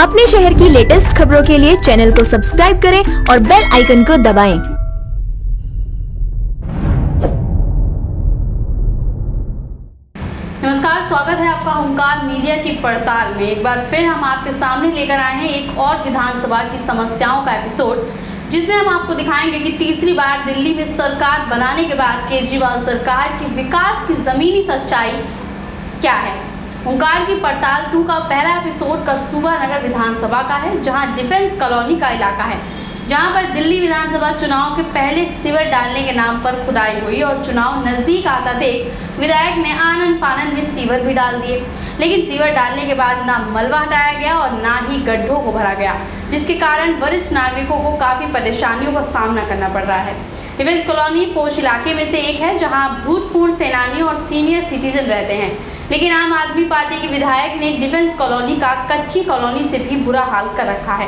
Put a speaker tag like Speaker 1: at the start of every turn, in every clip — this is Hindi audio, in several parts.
Speaker 1: अपने शहर की लेटेस्ट खबरों के लिए चैनल को सब्सक्राइब करें और बेल आइकन को दबाएं।
Speaker 2: नमस्कार, स्वागत है आपका होमकार मीडिया की पड़ताल में। एक बार फिर हम आपके सामने लेकर आए हैं एक और विधानसभा की समस्याओं का एपिसोड, जिसमें हम आपको दिखाएंगे कि तीसरी बार दिल्ली में सरकार बनाने के बाद केजरीवाल सरकार के विकास की जमीनी सच्चाई क्या है। होमकार की पड़ताल 2 का पहला एपिसोड कस्तूरबा नगर विधानसभा का है, जहां डिफेंस कॉलोनी का इलाका है, जहां पर दिल्ली विधानसभा चुनाव के पहले सीवर डालने के नाम पर खुदाई हुई और चुनाव नजदीक आता देख विधायक ने आनन फानन में सीवर भी डाल दिए। लेकिन सीवर डालने के बाद ना मलबा हटाया गया और ना ही गड्ढों को भरा गया, जिसके कारण वरिष्ठ नागरिकों को काफी परेशानियों का सामना करना पड़ रहा है। डिफेंस कॉलोनी पोश इलाके में से एक है, जहाँ भूतपूर्व सेनानियों और सीनियर सिटीजन रहते हैं। लेकिन आम आदमी पार्टी के विधायक ने डिफेंस कॉलोनी का कच्ची कॉलोनी से भी बुरा हाल कर रखा है।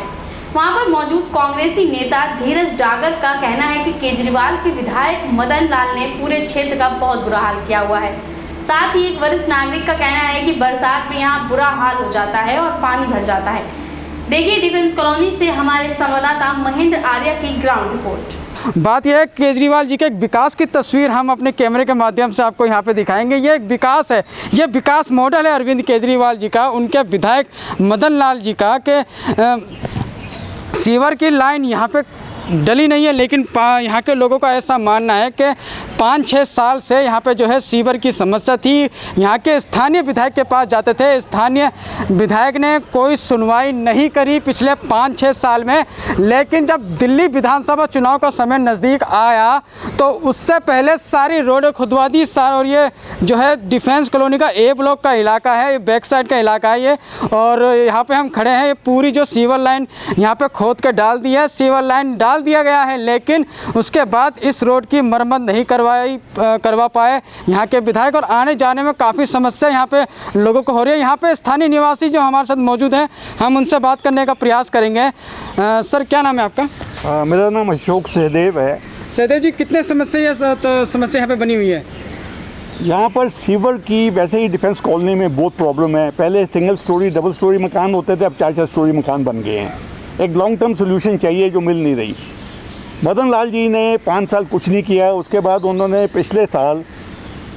Speaker 2: वहां पर मौजूद कांग्रेसी नेता धीरज डागर का कहना है कि केजरीवाल के विधायक मदन लाल ने पूरे क्षेत्र का बहुत बुरा हाल किया हुआ है। साथ ही एक वरिष्ठ नागरिक का कहना है कि बरसात में यहाँ बुरा हाल हो जाता है और पानी भर जाता है। देखिए डिफेंस कॉलोनी से हमारे संवाददाता महेंद्र आर्या की ग्राउंड रिपोर्ट।
Speaker 3: बात यह है केजरीवाल जी के एक विकास की तस्वीर हम अपने कैमरे के माध्यम से आपको यहाँ पे दिखाएंगे। ये एक विकास है, ये विकास मॉडल है अरविंद केजरीवाल जी का, उनके विधायक मदन लाल जी का, के सीवर की लाइन यहाँ पे डली नहीं है। लेकिन यहाँ के लोगों का ऐसा मानना है कि 5-6 साल से यहाँ पे जो है सीवर की समस्या थी। यहाँ के स्थानीय विधायक के पास जाते थे, स्थानीय विधायक ने कोई सुनवाई नहीं करी पिछले 5-6 साल में। लेकिन जब दिल्ली विधानसभा चुनाव का समय नज़दीक आया तो उससे पहले सारी रोडें खुदवा दी। और ये जो है डिफेंस कॉलोनी का A ब्लॉक का इलाका है, ये बैक साइड का इलाका है ये, और यहाँ पर हम खड़े हैं। ये पूरी जो सीवर लाइन यहाँ पर खोद के डाल दी है, सीवर लाइन डाल दिया गया है, लेकिन उसके बाद इस रोड की मरम्मत नहीं करवा पाए यहाँ के विधायक, और आने जाने में काफ़ी समस्या यहाँ पे लोगों को हो रही है। यहाँ पे स्थानीय निवासी जो हमारे साथ मौजूद हैं, हम उनसे बात करने का प्रयास करेंगे। सर, क्या नाम है आपका?
Speaker 4: मेरा नाम अशोक सहदेव है।
Speaker 3: सहदेव जी, कितने समस्या यहाँ पे बनी हुई है?
Speaker 4: यहाँ पर सीवर की वैसे ही डिफेंस कॉलोनी में बहुत प्रॉब्लम है। पहले सिंगल स्टोरी डबल स्टोरी मकान होते थे, अब 4-4 स्टोरी मकान बन गए हैं। एक लॉन्ग टर्म सोल्यूशन चाहिए जो मिल नहीं रही। मदन लाल जी ने 5 साल कुछ नहीं किया। उसके बाद उन्होंने पिछले साल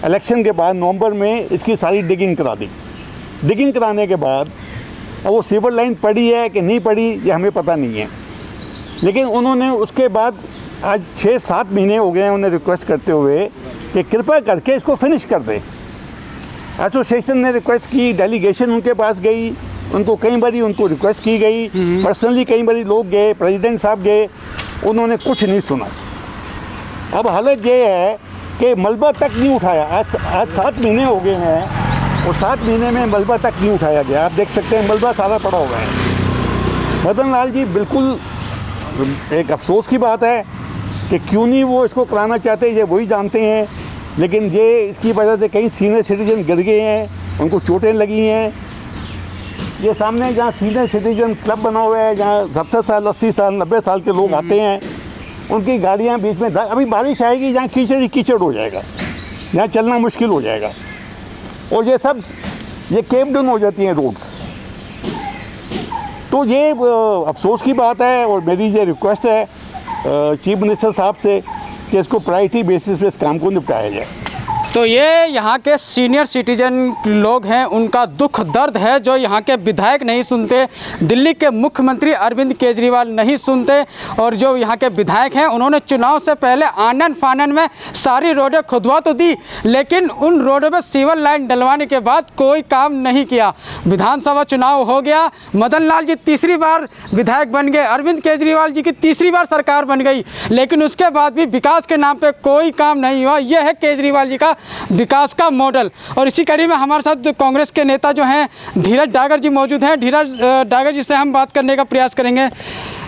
Speaker 4: इलेक्शन के बाद नवंबर में इसकी सारी डिगिंग करा दी। डिगिंग कराने के बाद अब वो सीवर लाइन पड़ी है कि नहीं पड़ी ये हमें पता नहीं है। लेकिन उन्होंने उसके बाद आज 6-7 महीने हो गए हैं उन्हें रिक्वेस्ट करते हुए कि कृपया करके इसको फिनिश कर दें। एसोसिएशन ने रिक्वेस्ट की, डेलीगेशन उनके पास गई, उनको कई बारी उनको रिक्वेस्ट की गई, पर्सनली कई बारी लोग गए, प्रेसिडेंट साहब गए, उन्होंने कुछ नहीं सुना। अब हालत ये है कि मलबा तक नहीं उठाया। आज 7 महीने हो गए हैं और 7 महीने में मलबा तक नहीं उठाया गया। आप देख सकते हैं मलबा सारा पड़ा हुआ है। मदन लाल जी, बिल्कुल एक अफसोस की बात है कि क्यों नहीं वो इसको कराना चाहते, ये वही जानते हैं। लेकिन ये इसकी वजह से कई सीनियर सिटीजन गिर गए हैं, उनको चोटें लगी हैं। ये सामने जहाँ सीनियर सिटीजन क्लब बना हुआ है, जहाँ 70 साल 80 साल 90 साल के लोग आते हैं, उनकी गाड़ियाँ बीच में अभी बारिश आएगी, जहाँ कीचड़ ही कीचड़ हो जाएगा, जहाँ चलना मुश्किल हो जाएगा। और ये सब ये केव डाउन हो जाती हैं रोड्स। तो ये अफसोस की बात है और मेरी ये रिक्वेस्ट है चीफ मिनिस्टर साहब से कि इसको प्रायोरिटी बेसिस पे इस काम को निपटाया जाए।
Speaker 3: तो ये यहाँ के सीनियर सिटीजन लोग हैं, उनका दुख दर्द है जो यहाँ के विधायक नहीं सुनते, दिल्ली के मुख्यमंत्री अरविंद केजरीवाल नहीं सुनते। और जो यहाँ के विधायक हैं उन्होंने चुनाव से पहले आनन फानन में सारी रोडें खुदवा तो दी, लेकिन उन रोडों में सीवर लाइन डलवाने के बाद कोई काम नहीं किया। विधानसभा चुनाव हो गया, मदन लाल जी तीसरी बार विधायक बन गए, अरविंद केजरीवाल जी की तीसरी बार सरकार बन गई, लेकिन उसके बाद भी विकास के नाम पर कोई काम नहीं हुआ। यह है केजरीवाल जी का विकास का मॉडल। और इसी कड़ी में हमारे साथ कांग्रेस के नेता जो हैं धीरज डागर जी मौजूद हैं। धीरज डागर जी से हम बात करने का प्रयास करेंगे।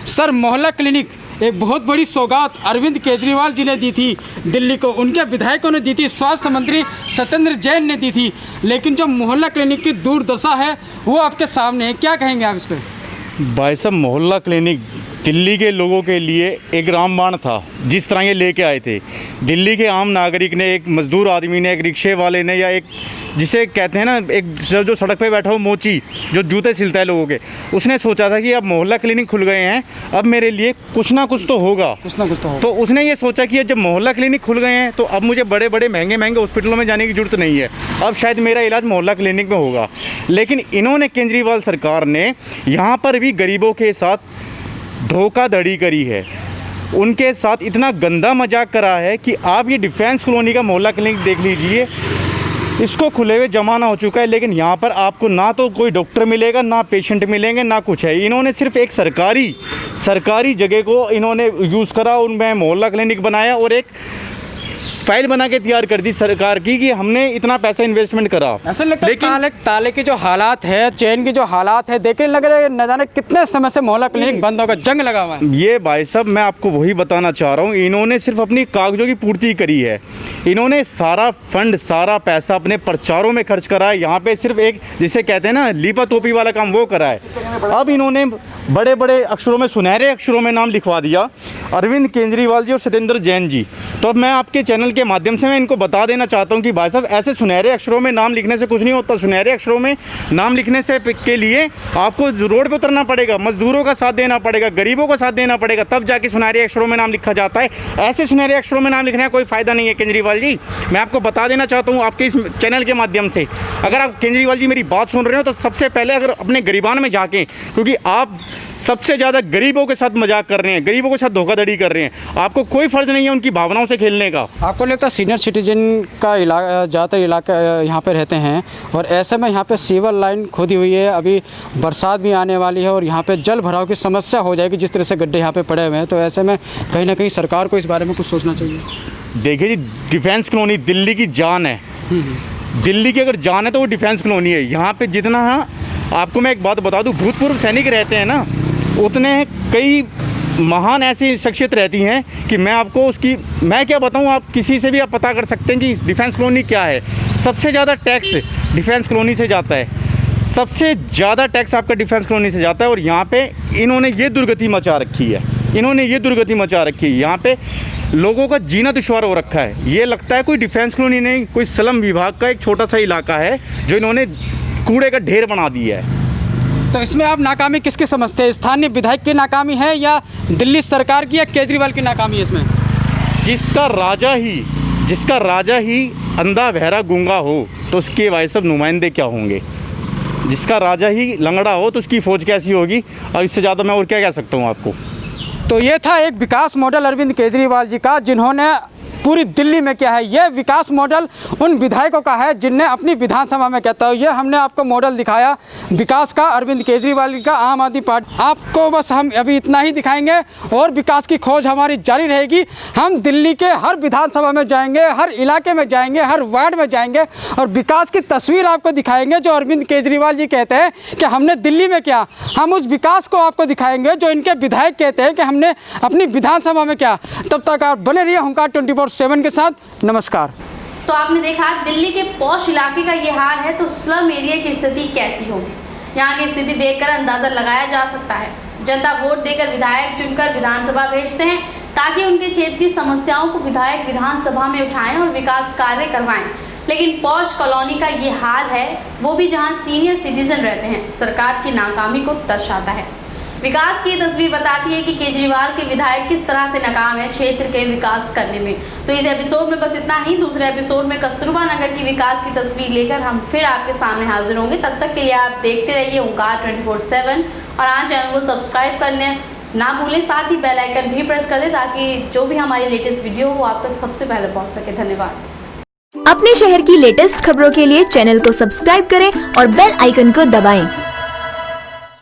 Speaker 3: सर, मोहल्ला क्लिनिक एक बहुत बड़ी सौगात अरविंद केजरीवाल जी ने दी थी दिल्ली को, उनके विधायकों ने दी थी, स्वास्थ्य मंत्री सत्येंद्र जैन ने दी थी, लेकिन जो मोहल्ला क्लिनिक की दुर्दशा है वो आपके सामने है। क्या कहेंगे आप इस पर?
Speaker 5: भाई साहब, मोहल्ला क्लिनिक दिल्ली के लोगों के लिए एक रामबाण था जिस तरह ये लेके आए थे। दिल्ली के आम नागरिक ने, एक मज़दूर आदमी ने, एक रिक्शे वाले ने, या एक जिसे कहते हैं ना, एक जो सड़क पे बैठा हो मोची जो जूते सिलता है लोगों के, उसने सोचा था कि अब मोहल्ला क्लिनिक खुल गए हैं, अब मेरे लिए कुछ ना कुछ तो होगा। तो उसने ये सोचा कि जब मोहल्ला क्लिनिक खुल गए हैं तो अब मुझे बड़े बड़े महंगे महंगे हॉस्पिटलों में जाने की ज़रूरत नहीं है, अब शायद मेरा इलाज मोहल्ला क्लिनिक में होगा। लेकिन इन्होंने, केजरीवाल सरकार ने यहाँ पर भी गरीबों के साथ धोखाधड़ी करी है, उनके साथ इतना गंदा मजाक करा है कि आप ये डिफेंस कॉलोनी का मोहल्ला क्लिनिक देख लीजिए, इसको खुले हुए ज़माना हो चुका है। लेकिन यहाँ पर आपको ना तो कोई डॉक्टर मिलेगा, ना पेशेंट मिलेंगे, ना कुछ है। इन्होंने सिर्फ एक सरकारी जगह को इन्होंने यूज़ करा, उनमें मोहल्ला क्लिनिक बनाया और एक फाइल बना के तैयार कर दी सरकार की कि हमने इतना पैसा इन्वेस्टमेंट करा।
Speaker 3: ऐसा लगता है ताले की जो हालात है, चेन की जो हालात है, देखने लग रहे हैं न जाने कितने समय से मोहल्ला क्लिनिक बंद होगा, जंग लगा हुआ है।
Speaker 5: ये भाई साहब, मैं आपको वही बताना चाह रहा हूँ, इन्होंने सिर्फ अपनी कागजों की पूर्ति करी है। इन्होंने सारा फंड, सारा पैसा अपने प्रचारों में खर्च करा है। यहाँ पे सिर्फ एक, जिसे कहते हैं ना, लीपा तोपी वाला काम वो करा है। अब इन्होंने बड़े बड़े अक्षरों में, सुनहरे अक्षरों में नाम लिखवा दिया, अरविंद केजरीवाल जी और सत्येंद्र जैन जी। तो अब मैं आपके चैनल के माध्यम से मैं इनको बता देना चाहता हूं कि भाई साहब, ऐसे सुनहरे अक्षरों में नाम लिखने से कुछ नहीं होता। सुनहरे अक्षरों में नाम लिखने से के लिए आपको रोड पे उतरना पड़ेगा, मजदूरों का साथ देना पड़ेगा, गरीबों का साथ देना पड़ेगा, तब जाके सुनहरे अक्षरों में नाम लिखा जाता है। ऐसे सुनहरे अक्षरों में नाम लिखने का कोई फ़ायदा नहीं है। केजरीवाल जी, मैं आपको बता देना चाहता हूँ आपके इस चैनल के माध्यम से, अगर आप केजरीवाल जी मेरी बात सुन रहे हो तो सबसे पहले अगर अपने गरीबान में जाके, क्योंकि आप सबसे ज़्यादा गरीबों के साथ मजाक कर रहे हैं, गरीबों के साथ धोखाधड़ी कर रहे हैं, आपको कोई फ़र्ज नहीं है उनकी भावनाओं से खेलने का।
Speaker 3: आपको लगता है सीनियर सिटीजन का ज़्यादातर इलाका यहाँ पे रहते हैं और ऐसे में यहाँ पे सीवर लाइन खोदी हुई है, अभी बरसात भी आने वाली है और यहाँ पे जल भराव की समस्या हो जाएगी जिस तरह से गड्ढे यहाँ पे पड़े हुए हैं। तो ऐसे में कहीं ना कहीं सरकार को इस बारे में कुछ सोचना चाहिए।
Speaker 5: देखिए जी, डिफेंस कॉलोनी दिल्ली की जान है। दिल्ली की अगर जान है तो वो डिफेंस कॉलोनी है। यहाँ पे जितना, आपको मैं एक बात बता दूँ, भूतपूर्व सैनिक रहते हैं ना, उतने कई महान ऐसी शख्सियत रहती हैं कि मैं आपको उसकी, मैं क्या बताऊं, आप किसी से भी आप पता कर सकते हैं कि डिफेंस कॉलोनी क्या है। सबसे ज़्यादा टैक्स डिफेंस कॉलोनी से जाता है, सबसे ज़्यादा टैक्स आपका डिफेंस कॉलोनी से जाता है। और यहाँ पे इन्होंने ये दुर्गति मचा रखी है, यहाँ पे लोगों का जीना दुश्वार हो रखा है। ये लगता है कोई डिफेंस कॉलोनी नहीं, कोई स्लम विभाग का एक छोटा सा इलाका है जो इन्होंने कूड़े का ढेर बना दिया है।
Speaker 3: तो इसमें आप नाकामी किसकी समझते हैं? स्थानीय विधायक की नाकामी है या दिल्ली सरकार की या केजरीवाल की नाकामी है इसमें?
Speaker 5: जिसका राजा ही अंधा बहरा गूंगा हो तो उसके भाई सब नुमाइंदे क्या होंगे? जिसका राजा ही लंगड़ा हो तो उसकी फ़ौज कैसी होगी? अब इससे ज़्यादा मैं और क्या कह सकता हूँ आपको।
Speaker 3: तो ये था एक विकास मॉडल अरविंद केजरीवाल जी का, जिन्होंने पूरी दिल्ली में किया है। ये विकास मॉडल उन विधायकों का है जिनने अपनी विधानसभा में कहता है। ये हमने आपको मॉडल दिखाया विकास का, अरविंद केजरीवाल का, आम आदमी पार्टी। आपको बस हम अभी इतना ही दिखाएंगे और विकास की खोज हमारी जारी रहेगी। हम दिल्ली के हर विधानसभा में जाएंगे, हर इलाके में जाएंगे, हर वार्ड में जाएंगे और विकास की तस्वीर आपको दिखाएंगे जो अरविंद केजरीवाल जी कहते हैं कि हमने दिल्ली में किया। हम उस विकास को आपको दिखाएंगे जो इनके विधायक कहते हैं कि हमने अपनी विधानसभा में किया। तब तक आप बने रहिए हुंकार 24/7 के साथ। नमस्कार।
Speaker 2: तो आपने देखा दिल्ली के पॉश इलाके का ये हाल है, तो स्लम एरिया की स्थिति कैसी होगी? यहाँ की स्थिति देखकर अंदाज़ा लगाया जा सकता है। जनता वोट देकर विधायक चुनकर विधानसभा भेजते हैं ताकि उनके क्षेत्र की समस्याओं को विधायक विधानसभा में उठाएं और विकास कार्य करवाएं। लेकिन पॉश कॉलोनी का ये हाल है, वो भी जहाँ सीनियर सिटीजन रहते हैं, सरकार की नाकामी को दर्शाता है। विकास की तस्वीर बताती है कि केजरीवाल के विधायक किस तरह से नाकाम है क्षेत्र के विकास करने में। तो इस एपिसोड में बस इतना ही। दूसरे एपिसोड में कस्तूरबा नगर की विकास की तस्वीर लेकर हम फिर आपके सामने हाजिर होंगे। तब तक के लिए आप देखते रहिए हुंकार 24/7 और आज चैनल को सब्सक्राइब करने ना भूलें, साथ ही बेल आइकन भी प्रेस कर दें ताकि जो भी हमारी लेटेस्ट वीडियो हो आप तक सबसे पहले पहुँच सके। धन्यवाद।
Speaker 1: अपने शहर की लेटेस्ट खबरों के लिए चैनल को सब्सक्राइब करें और बेल आइकन को दबाएं।